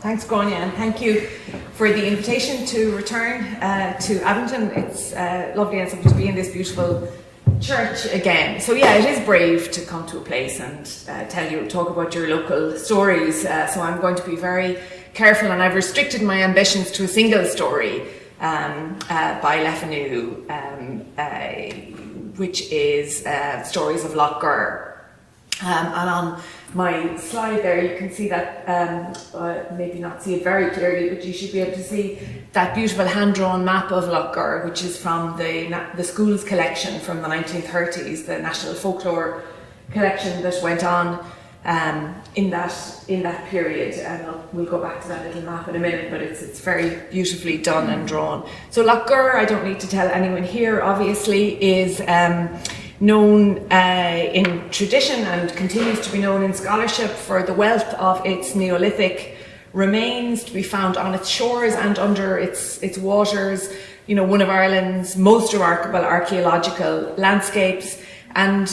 Thanks, Grania, and thank you for the invitation to return to Abington. It's lovely and something to be in this beautiful church again. So yeah, it is brave to come to a place and talk about your local stories. So I'm going to be very careful, and I've restricted my ambitions to a single story by Le Fanu, which is Stories of Lough. And on my slide there you can see that, maybe not see it very clearly, but you should be able to see that beautiful hand-drawn map of Lough, which is from the school's collection from the 1930s, the National Folklore collection that went on in that period. And we'll go back to that little map in a minute, but it's very beautifully done and drawn. So Lough, I don't need to tell anyone here, obviously, is known in tradition and continues to be known in scholarship for the wealth of its Neolithic remains to be found on its shores and under its waters. You know, one of Ireland's most remarkable archaeological landscapes. And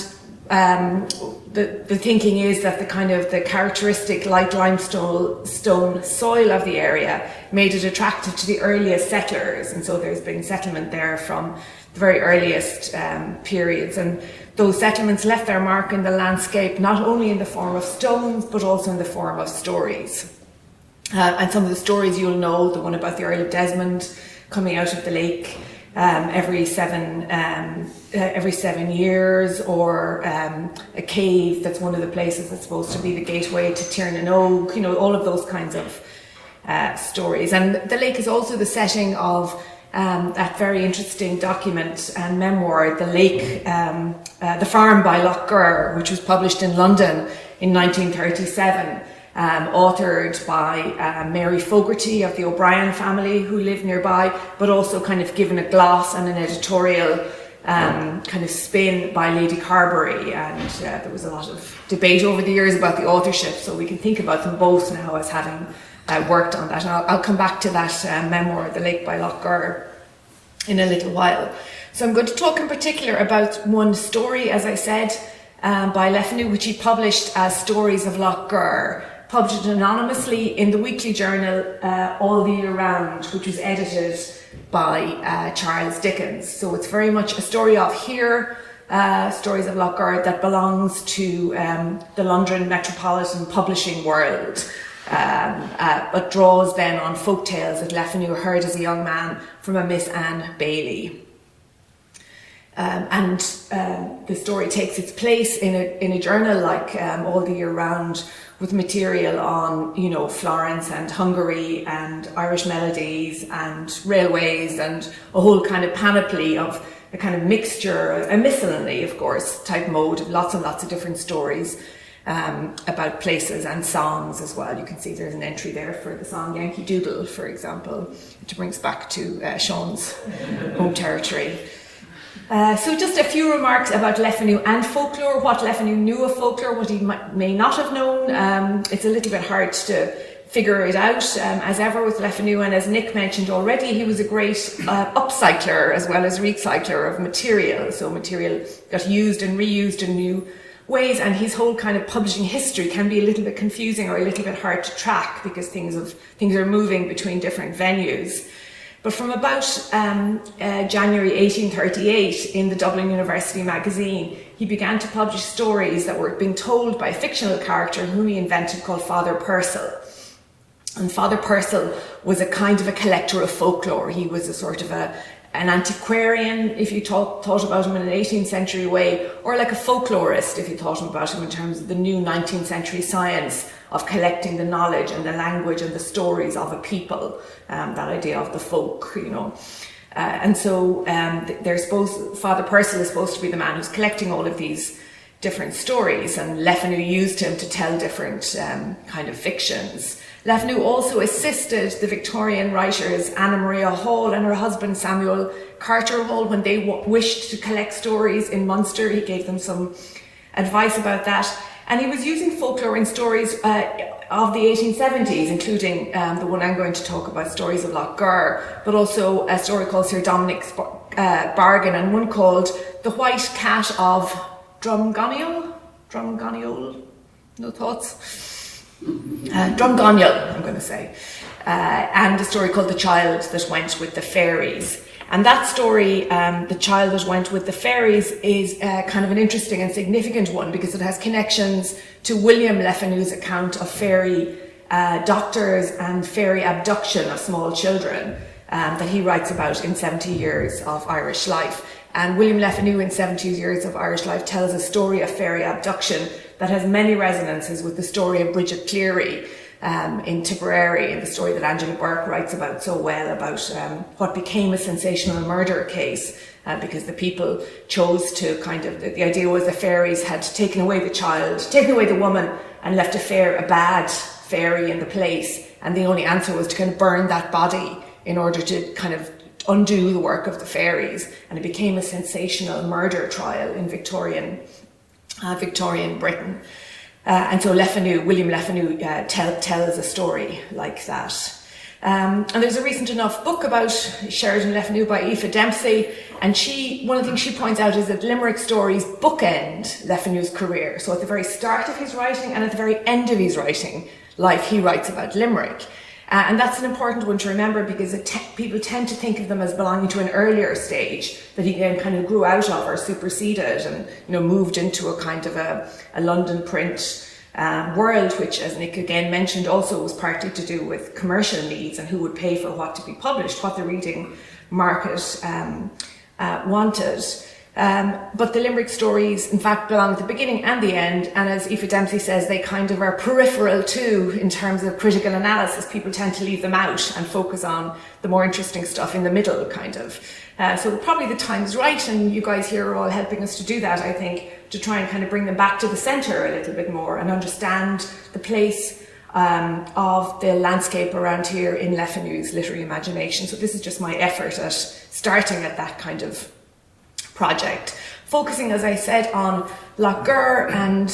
the thinking is that the characteristic light limestone soil of the area made it attractive to the earliest settlers, and so there's been settlement there from the very earliest periods, and those settlements left their mark in the landscape not only in the form of stones but also in the form of stories. And some of the stories you'll know, the one about the Earl of Desmond coming out of the lake every 7 years, or a cave that's one of the places that's supposed to be the gateway to Tiernan Oak, you know, all of those kinds of stories. And the lake is also the setting of that very interesting document and memoir, The Farm by Lough, which was published in London in 1937, authored by Mary Fogarty of the O'Brien family, who lived nearby, but also kind of given a gloss and an editorial kind of spin by Lady Carberry. And there was a lot of debate over the years about the authorship, so we can think about them both now as having worked on that. And I'll come back to that memoir, The Lake by Lough, in a little while. So I'm going to talk in particular about one story, as I said, by Le Fanu, which he published as Stories of Lough, published anonymously in the weekly journal All the Year Round, which was edited by Charles Dickens. So it's very much a story of here, Stories of Lough, that belongs to the London metropolitan publishing world. But draws then on folk tales that Le Fanu heard as a young man from a Miss Anne Bailey. And the story takes its place in a journal like All the Year Round, with material on, you know, Florence and Hungary and Irish melodies and railways and a whole kind of panoply of a kind of mixture, a miscellany, of course, type mode of lots and lots of different stories. About places and songs as well. You can see there's an entry there for the song Yankee Doodle, for example, which brings back to Sean's home territory. So just a few remarks about Le Fanu and folklore, what Le Fanu knew of folklore, what he may not have known. It's a little bit hard to figure it out, as ever with Le Fanu, and as Nick mentioned already, he was a great upcycler as well as recycler of material. So material got used and reused in new ways, and his whole kind of publishing history can be a little bit confusing or a little bit hard to track because things are moving between different venues. But from about January 1838 in the Dublin University magazine, he began to publish stories that were being told by a fictional character whom he invented called Father Purcell. And Father Purcell was a kind of a collector of folklore. He was a sort of an antiquarian, if you thought about him in an 18th century way, or like a folklorist, if you thought about him in terms of the new 19th century science of collecting the knowledge and the language and the stories of a people, that idea of the folk, you know. And so Father Purcell is supposed to be the man who's collecting all of these different stories, and Le Fanu used him to tell different kind of fictions. Le Fanu also assisted the Victorian writers Anna Maria Hall and her husband Samuel Carter Hall when they wished to collect stories in Munster. He gave them some advice about that. And he was using folklore in stories of the 1870s, including the one I'm going to talk about, Stories of Lough, but also a story called Sir Dominic's Bargain, and one called The White Cat of Drumgonioll. No thoughts? Drumgonnill, I'm going to say, and a story called The Child That Went With the Fairies. And that story, The Child That Went With the Fairies, is kind of an interesting and significant one because it has connections to William Le Fanu's account of fairy doctors and fairy abduction of small children that he writes about in 70 Years of Irish Life. And William Le Fanu in 70 Years of Irish Life tells a story of fairy abduction that has many resonances with the story of Bridget Cleary in Tipperary, in the story that Angela Burke writes about so well, about what became a sensational murder case because the people chose to kind of, the idea was the fairies had taken away the child, taken away the woman, and left a bad fairy in the place, and the only answer was to kind of burn that body in order to kind of undo the work of the fairies, and it became a sensational murder trial in Victorian Britain. And so William Le Fanu tells a story like that. And there's a recent enough book about Sheridan Le Fanu by Aoife Dempsey, and one of the things she points out is that Limerick stories bookend Le Fanu's career. So at the very start of his writing and at the very end of his writing life, he writes about Limerick. And that's an important one to remember because people tend to think of them as belonging to an earlier stage that he then kind of grew out of or superseded and moved into a kind of a London print world, which, as Nick again mentioned, also was partly to do with commercial needs and who would pay for what to be published, what the reading market wanted. But the Limerick stories, in fact, belong at the beginning and the end, and as Aoife Dempsey says, they kind of are peripheral too in terms of critical analysis. People tend to leave them out and focus on the more interesting stuff in the middle, kind of. So probably the time's right, and you guys here are all helping us to do that, I think, to try and kind of bring them back to the centre a little bit more and understand the place of the landscape around here in Le Fanu's literary imagination. So this is just my effort at starting at that kind of project, focusing, as I said, on Lough and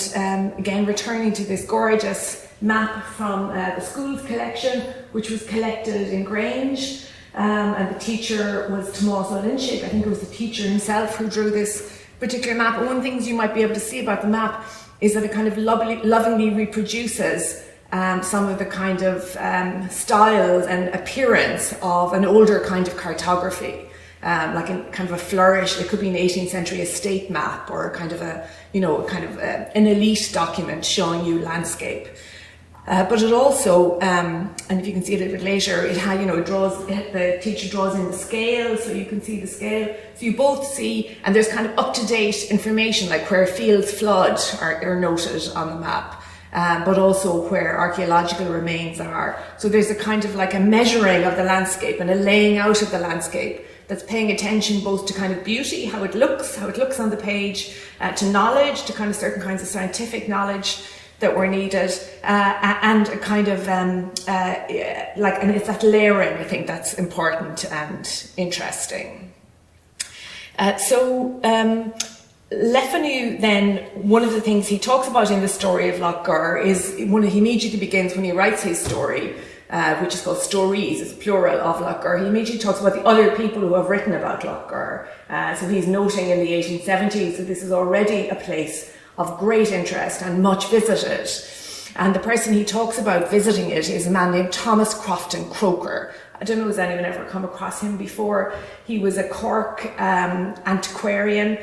again returning to this gorgeous map from the school's collection, which was collected in Grange, and the teacher was Tomás O'Lynshig. I think it was the teacher himself who drew this particular map. And one of the things you might be able to see about the map is that it kind of lovingly reproduces some of the kind of styles and appearance of an older kind of cartography. Like in kind of a flourish, it could be an 18th century estate map or kind of an elite document showing you landscape. But it also, and if you can see it a bit later, the teacher draws in the scale, so you can see the scale. So you both see, and there's kind of up-to-date information, like where fields flood are noted on the map. But also where archaeological remains are. So there's a kind of like a measuring of the landscape and a laying out of the landscape that's paying attention both to kind of beauty, how it looks on the page, to knowledge, to kind of certain kinds of scientific knowledge that were needed, and a kind of and it's that layering, I think, that's important and interesting. Le Fanu, then, one of the things he talks about in the story of Lough is he immediately begins when he writes his story, which is called Stories, it's plural of Lough. He immediately talks about the other people who have written about Lough. So he's noting in the 1870s that this is already a place of great interest and much visited. And the person he talks about visiting it is a man named Thomas Crofton Croker. I don't know, has anyone ever come across him before? He was a Cork antiquarian,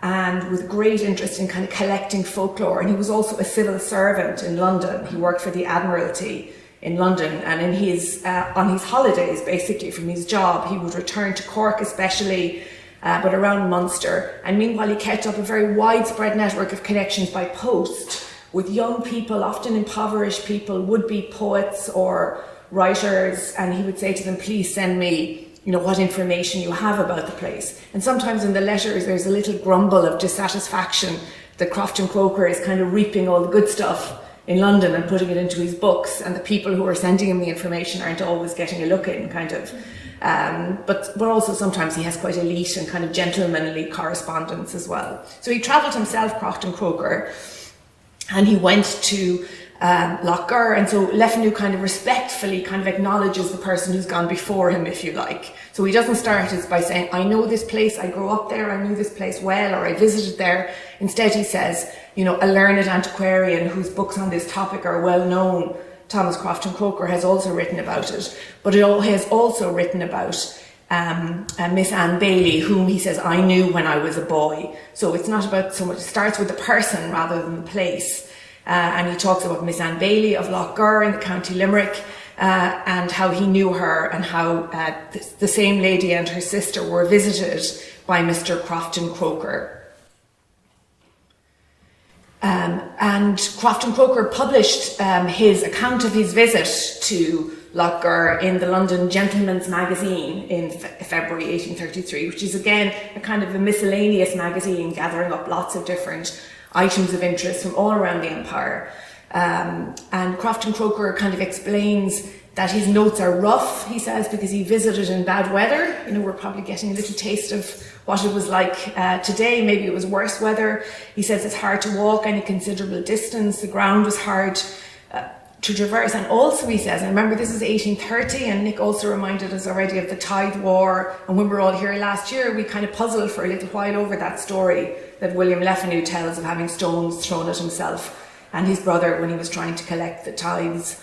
and with great interest in kind of collecting folklore. And he was also a civil servant in London. He worked for the Admiralty in London, and on his holidays, basically from his job, he would return to Cork especially, but around Munster. And meanwhile, he kept up a very widespread network of connections by post with young people, often impoverished people, would-be poets or writers, and he would say to them, please send me what information you have about the place. And sometimes in the letters there's a little grumble of dissatisfaction that Crofton Croker is kind of reaping all the good stuff in London and putting it into his books, and the people who are sending him the information aren't always getting a look in, kind of. But also sometimes he has quite elite and kind of gentlemanly correspondence as well. So he travelled himself, Crofton Croker, and he went to Lough, and so Le Fanu kind of respectfully kind of acknowledges the person who's gone before him, if you like. So he doesn't start as by saying, I know this place, I grew up there, I knew this place well, or I visited there. Instead he says, you know, a learned antiquarian whose books on this topic are well known, Thomas Crofton Croker, has also written about it, but it has also written about Miss Anne Bailey, whom he says, I knew when I was a boy. So it's not about so much, it starts with the person rather than the place. And he talks about Miss Anne Bailey of Lough in the County Limerick, and how he knew her, and how the same lady and her sister were visited by Mr. Crofton Croker. And Crofton Croker published his account of his visit to Lough in the London Gentleman's Magazine in February 1833, which is again a kind of a miscellaneous magazine gathering up lots of different items of interest from all around the empire. And Crofton Croker kind of explains that his notes are rough, he says, because he visited in bad weather. You know, we're probably getting a little taste of what it was like today. Maybe it was worse weather. He says it's hard to walk any considerable distance. The ground was hard to traverse. And also he says, and remember this is 1830, and Nick also reminded us already of the Tithe War, and when we were all here last year we kind of puzzled for a little while over that story that William Le Fanu tells of having stones thrown at himself and his brother when he was trying to collect the tithes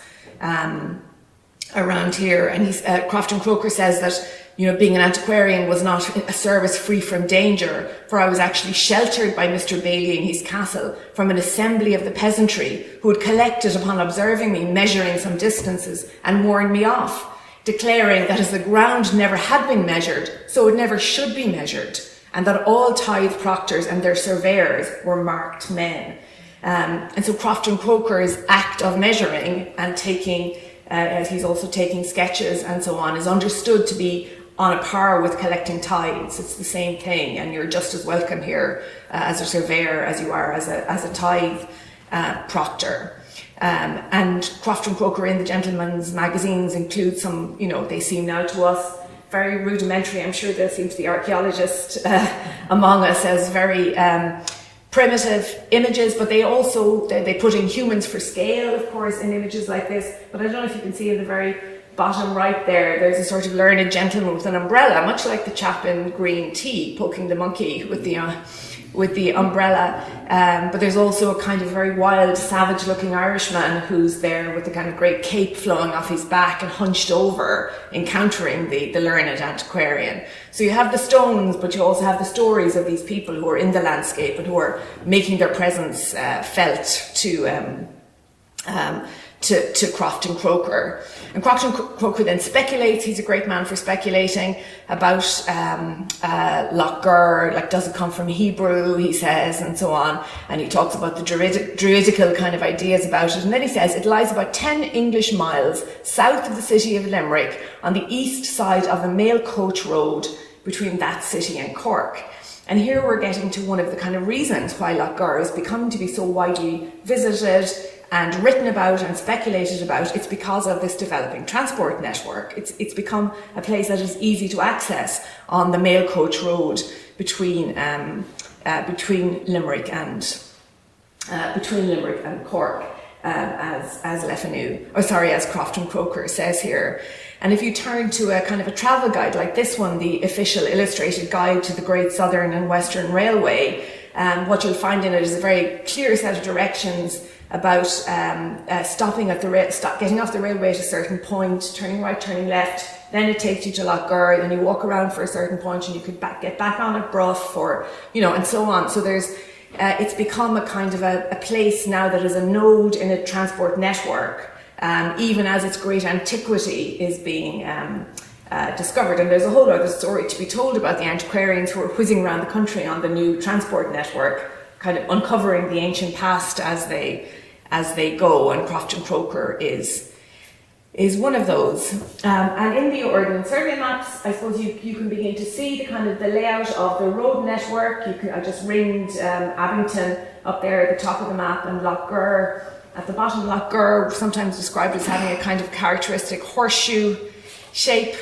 around here. And Crofton Croker says that, you know, being an antiquarian was not a service free from danger, for I was actually sheltered by Mr. Bailey in his castle from an assembly of the peasantry who had collected upon observing me measuring some distances and warned me off, declaring that as the ground never had been measured, so it never should be measured, and that all tithe proctors and their surveyors were marked men. And so Crofton Croker's act of measuring and taking, as he's also taking sketches and so on, is understood to be on a par with collecting tithes. It's the same thing, and you're just as welcome here as a surveyor as you are as a tithe proctor. And Crofton Croker in the Gentleman's Magazines include some, you know, they seem now to us very rudimentary. I'm sure they'll seem to the archaeologist among us as very primitive images, but they also, they put in humans for scale, of course, in images like this. But I don't know if you can see in the very bottom right there, there's a sort of learned gentleman with an umbrella, much like the chap in green tea poking the monkey with the umbrella. But there's also a kind of very wild, savage-looking Irishman who's there with the kind of great cape flowing off his back and hunched over, encountering the learned antiquarian. So you have the stones, but you also have the stories of these people who are in the landscape and who are making their presence felt to Crofton Croker. And Crofton Croker then speculates, he's a great man for speculating about Lough, like does it come from Hebrew, he says, and so on. And he talks about the druidical kind of ideas about it. And then he says it lies about 10 English miles south of the city of Limerick on the east side of a mail coach road between that city and Cork. And here we're getting to one of the kind of reasons why Lough has become to be so widely visited and written about and speculated about. It's because of this developing transport network. It's become a place that is easy to access on the mail coach road between Limerick and Cork, as Le Fanu, as Crofton Croker says here. And if you turn to a kind of a travel guide like this one, the official illustrated guide to the Great Southern and Western Railway, what you'll find in it is a very clear set of directions about stopping at getting off the railway at a certain point, turning right, turning left. Then it takes you to Lough, then you walk around for a certain point, and you could get back on at Prof, or and so on. So there's it's become a kind of a place now that is a node in a transport network, even as its great antiquity is being discovered. And there's a whole other story to be told about the antiquarians who are whizzing around the country on the new transport network, kind of uncovering the ancient past as they go, and Crofton Croker is one of those. And in the ordnance survey maps, I suppose you can begin to see the kind of the layout of the road network. I just ringed Abington up there at the top of the map, and Lough at the bottom of Lough, sometimes described as having a kind of characteristic horseshoe shape.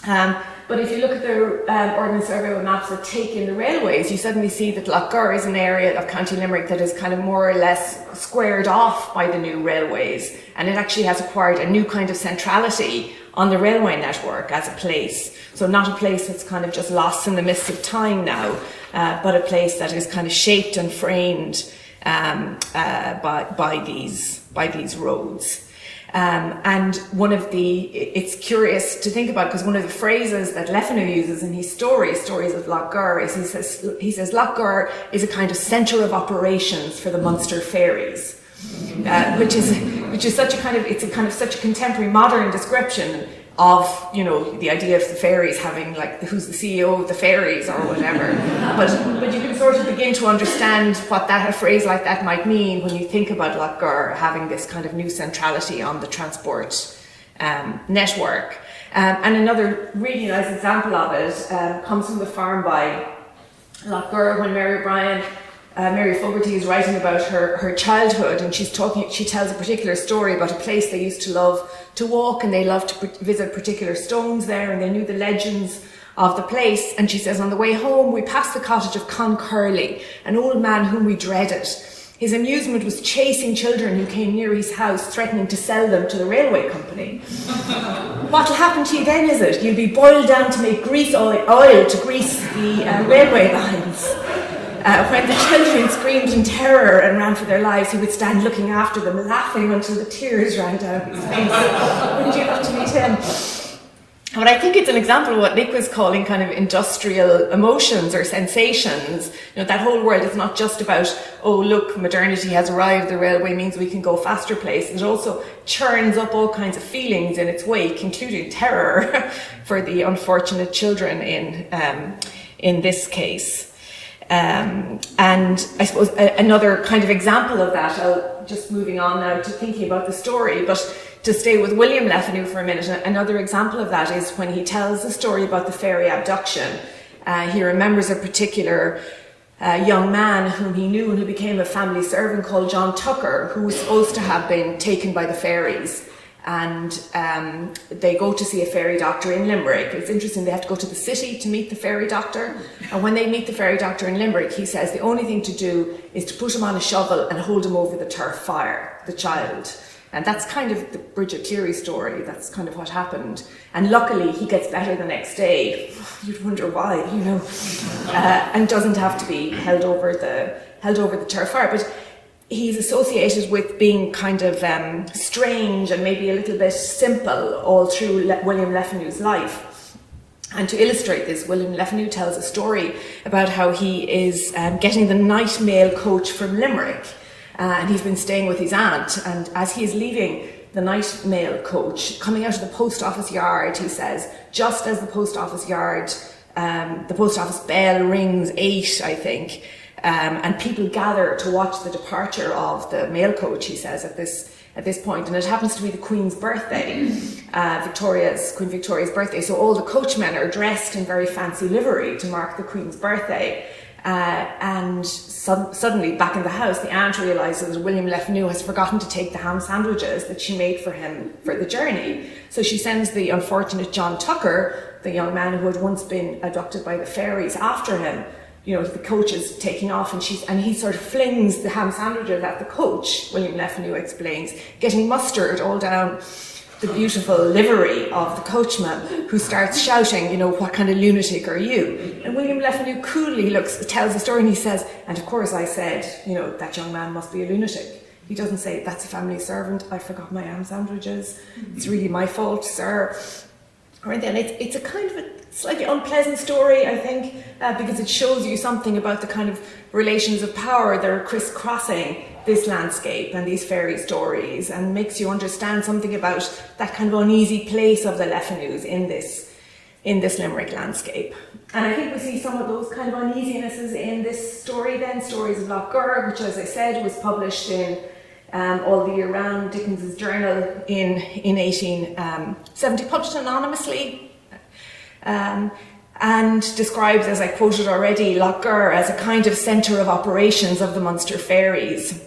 And But if you look at the Ordnance Survey with maps that take in the railways, you suddenly see that Lough is an area of County Limerick that is kind of more or less squared off by the new railways, and it actually has acquired a new kind of centrality on the railway network as a place. So not a place that's kind of just lost in the mists of time now, but a place that is kind of shaped and framed by these roads. And it's curious to think about, because one of the phrases that Le Fanu uses in his stories of Lough is he says Lough is a kind of centre of operations for the Munster fairies, which is such a contemporary modern description of, you know, the idea of the fairies having, like, who's the CEO of the fairies or whatever. But you can sort of begin to understand what a phrase like that might mean when you think about Lough having this kind of new centrality on the transport network. And another really nice example of it comes from the farm by Lough when Mary Fogarty is writing about her childhood, and she tells a particular story about a place they used to love to walk, and they loved to visit particular stones there, and they knew the legends of the place. And she says, on the way home we passed the cottage of Connolly, an old man whom we dreaded. His amusement was chasing children who came near his house, threatening to sell them to the railway company. What'll happen to you then, is it? You'll be boiled down to make oil to grease the railway lines. When the children screamed in terror and ran for their lives, he would stand looking after them, laughing until the tears ran down his face. Wouldn't you love to meet him? But I think it's an example of what Nick was calling kind of industrial emotions or sensations. You know, that whole world is not just about, oh, look, modernity has arrived, the railway means we can go faster places. It also churns up all kinds of feelings in its wake, including terror for the unfortunate children in this case. And I suppose another kind of example of that, just moving on now to thinking about the story, but to stay with William Le Fanu for a minute, another example of that is when he tells the story about the fairy abduction. He remembers a particular young man whom he knew and who became a family servant called John Tucker, who was supposed to have been taken by the fairies. And they go to see a fairy doctor in Limerick. It's interesting, they have to go to the city to meet the fairy doctor. And when they meet the fairy doctor in Limerick, he says the only thing to do is to put him on a shovel and hold him over the turf fire, the child. And that's kind of the Bridget Cleary story. That's kind of what happened. And luckily, he gets better the next day. You'd wonder why, you know, and doesn't have to be held over the turf fire. But he's associated with being kind of strange and maybe a little bit simple all through William Le Fanu's life. And to illustrate this, William Le Fanu tells a story about how he is getting the night mail coach from Limerick. And he's been staying with his aunt. And as he is leaving the night mail coach, coming out of the post office yard, he says, just as the post office bell rings 8, I think, and people gather to watch the departure of the mail coach, he says, at this point. And it happens to be the Queen's birthday, Queen Victoria's birthday. So all the coachmen are dressed in very fancy livery to mark the Queen's birthday. And suddenly, back in the house, the aunt realises that William Le Fanu has forgotten to take the ham sandwiches that she made for him for the journey. So she sends the unfortunate John Tucker, the young man who had once been abducted by the fairies, after him. You know, the coach is taking off, and he sort of flings the ham sandwiches at the coach, William Le Fanu explains, getting mustard all down the beautiful livery of the coachman, who starts shouting, you know, what kind of lunatic are you? And William Le Fanu coolly tells the story, and he says, and of course I said, you know, that young man must be a lunatic. He doesn't say, that's a family servant, I forgot my ham sandwiches, it's really my fault, sir. Or then it's a kind of a slightly unpleasant story, I think, because it shows you something about the kind of relations of power that are crisscrossing this landscape and these fairy stories, and makes you understand something about that kind of uneasy place of the Le Fanus in this Limerick landscape. And I think we see some of those kind of uneasinesses in this story then, Stories of Lough, which, as I said, was published in all the year round, Dickens's journal in 1870, published anonymously, and describes, as I quoted already, Lough as a kind of centre of operations of the Munster fairies.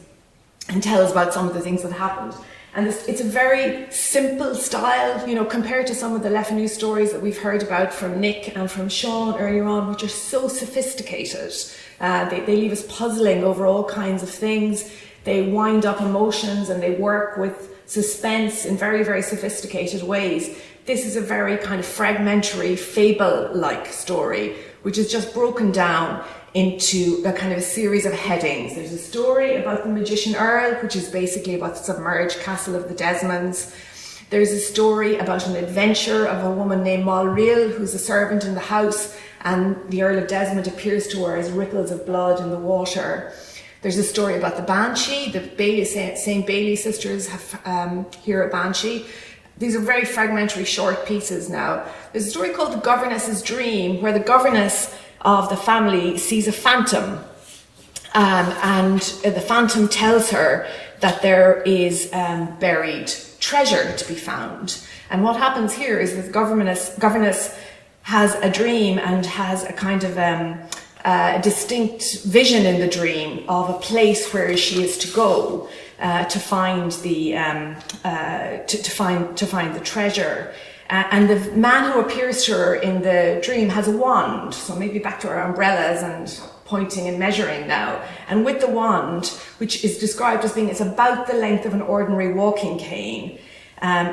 and tell us about some of the things that happened. And it's a very simple style, you know, compared to some of the Le Fanu stories that we've heard about from Nick and from Sean earlier on, which are so sophisticated. They leave us puzzling over all kinds of things. They wind up emotions and they work with suspense in very, very sophisticated ways. This is a very kind of fragmentary, fable-like story, which is just broken down into a kind of a series of headings. There's a story about the magician Earl, which is basically about the submerged castle of the Desmonds. There's a story about an adventure of a woman named Moll Riel, who's a servant in the house, and the Earl of Desmond appears to her as ripples of blood in the water. There's a story about the Banshee. The Bailey, St. Bailey sisters have here a Banshee. These are very fragmentary short pieces now. There's a story called The Governess's Dream, where the governess of the family sees a phantom, and the phantom tells her that there is buried treasure to be found. And what happens here is that the governess has a dream and has a kind of a distinct vision in the dream of a place where she is to go to find the to find the treasure. And the man who appears to her in the dream has a wand, so maybe back to our umbrellas and pointing and measuring now. And with the wand, which is described as being, it's about the length of an ordinary walking cane,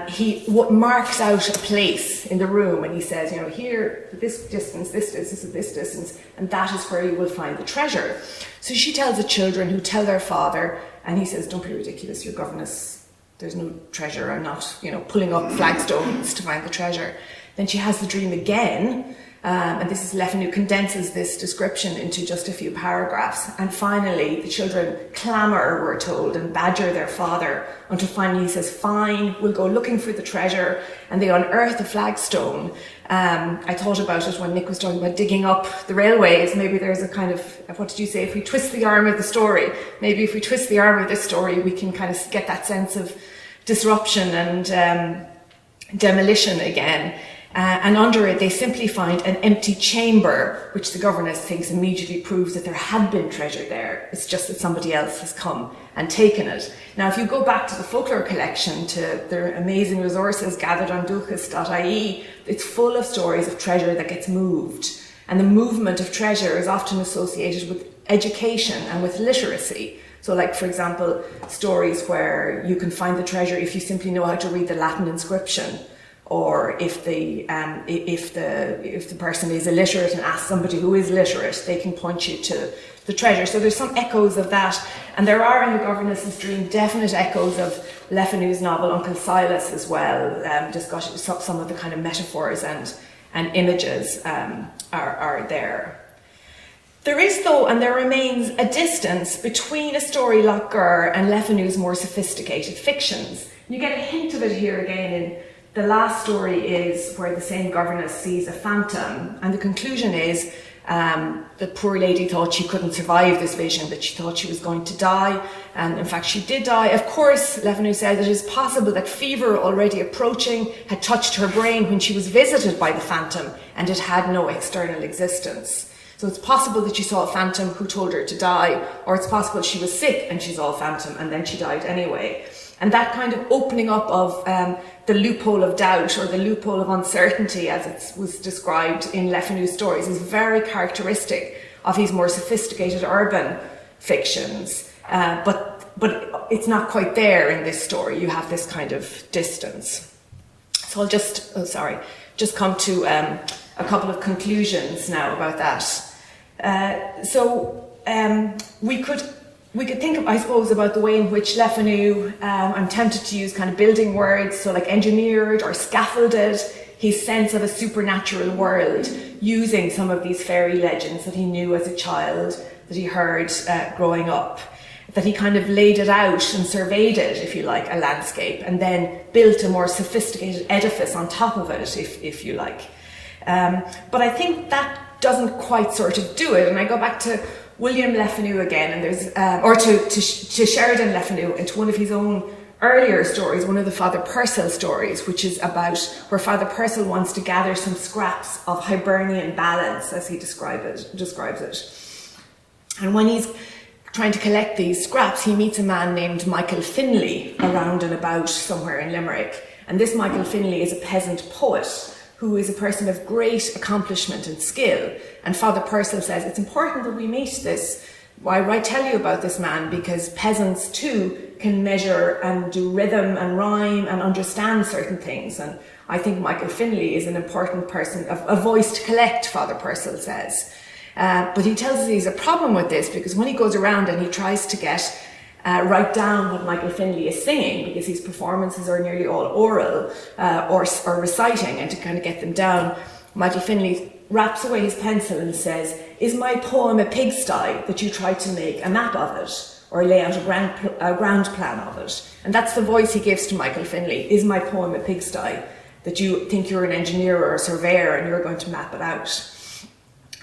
he marks out a place in the room, and he says, you know, here, this distance, this distance, and that is where you will find the treasure. So she tells the children, who tell their father, and he says, don't be ridiculous, your governess, there's no treasure, I'm not, you know, pulling up flagstones to find the treasure. Then she has the dream again, and this is Le Fanu condenses this description into just a few paragraphs. And finally, the children clamour, we're told, and badger their father, until finally he says, fine, we'll go looking for the treasure, and they unearth a flagstone. I thought about it when Nick was talking about digging up the railways. Maybe there's a kind of, what did you say, if we twist the arm of the story, maybe if we twist the arm of this story, we can kind of get that sense of disruption and demolition again. And under it, they simply find an empty chamber, which the governess thinks immediately proves that there had been treasure there. It's just that somebody else has come and taken it. Now, if you go back to the folklore collection, to their amazing resources gathered on duchas.ie, it's full of stories of treasure that gets moved. And the movement of treasure is often associated with education and with literacy. So, like, for example, stories where you can find the treasure if you simply know how to read the Latin inscription, or if the person is illiterate and asks somebody who is literate, they can point you to the treasure. So there's some echoes of that, and there are in The Governess's Dream definite echoes of Le Fanu's novel Uncle Silas as well. Just got some of the kind of metaphors and images are there. There is, though, and there remains a distance between a story like Gur and Le Fanu's more sophisticated fictions. You get a hint of it here again in the last story, is where the same governess sees a phantom, and the conclusion is the poor lady thought she couldn't survive this vision, that she thought she was going to die, and in fact she did die. Of course, Le Fanu says it is possible that fever already approaching had touched her brain when she was visited by the phantom, and it had no external existence. So it's possible that she saw a phantom who told her to die, or it's possible she was sick and she saw a phantom and then she died anyway. And that kind of opening up of the loophole of doubt, or the loophole of uncertainty, as it was described in Le Fanu's stories, is very characteristic of his more sophisticated urban fictions. But it's not quite there in this story. You have this kind of distance. So I'll just come to a couple of conclusions now about that. We could think, I suppose, about the way in which Le Fanu, I'm tempted to use kind of building words, so like engineered or scaffolded his sense of a supernatural world, using some of these fairy legends that he knew as a child, that he heard growing up, that he kind of laid it out and surveyed it, if you like, a landscape, and then built a more sophisticated edifice on top of it, if you like. But I think that doesn't quite sort of do it, and I go back to William Le Fanu again, and there's to Sheridan Le Fanu, and to one of his own earlier stories, one of the Father Purcell stories, which is about where Father Purcell wants to gather some scraps of Hibernian ballads, as he describes it. And when he's trying to collect these scraps, he meets a man named Michael Finlay around and about somewhere in Limerick. And this Michael Finlay is a peasant poet who is a person of great accomplishment and skill. And Father Purcell says, it's important that we meet this. Why I tell you about this man? Because peasants too can measure and do rhythm and rhyme and understand certain things. And I think Michael Finlay is an important person, a voice to collect, Father Purcell says. But he tells us he's a problem with this, because when he goes around and he tries to write down what Michael Finlay is singing, because his performances are nearly all oral or reciting, and to kind of get them down, Michael Finlay wraps away his pencil and says, is my poem a pigsty that you try to make a map of it or lay out a ground plan of it? And that's the voice he gives to Michael Finlay. Is my poem a pigsty that you think you're an engineer or a surveyor and you're going to map it out?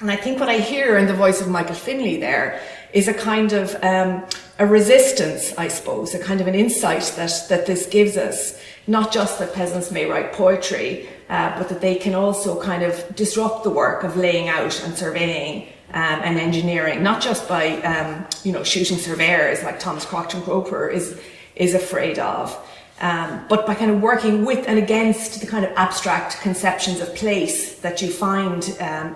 And I think what I hear in the voice of Michael Finlay there is a kind of a resistance, I suppose, a kind of an insight that this gives us. Not just that peasants may write poetry, but that they can also kind of disrupt the work of laying out and surveying and engineering, not just by shooting surveyors like Thomas Crockton Roper is afraid of, but by kind of working with and against the kind of abstract conceptions of place that you find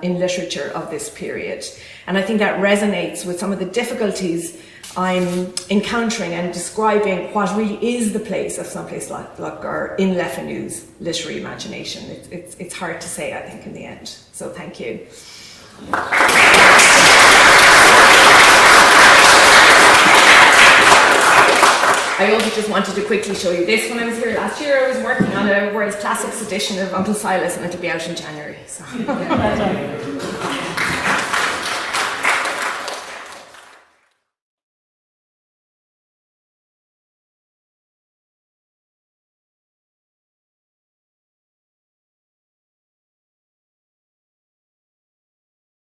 in literature of this period. And I think that resonates with some of the difficulties I'm encountering and describing what really is the place of someplace like Lough in Le Fanu's literary imagination. It's hard to say, I think, in the end. So thank you. I also just wanted to quickly show you this. When I was here last year, I was working on a World's Classics edition of Uncle Silas, and it'll be out in January. So.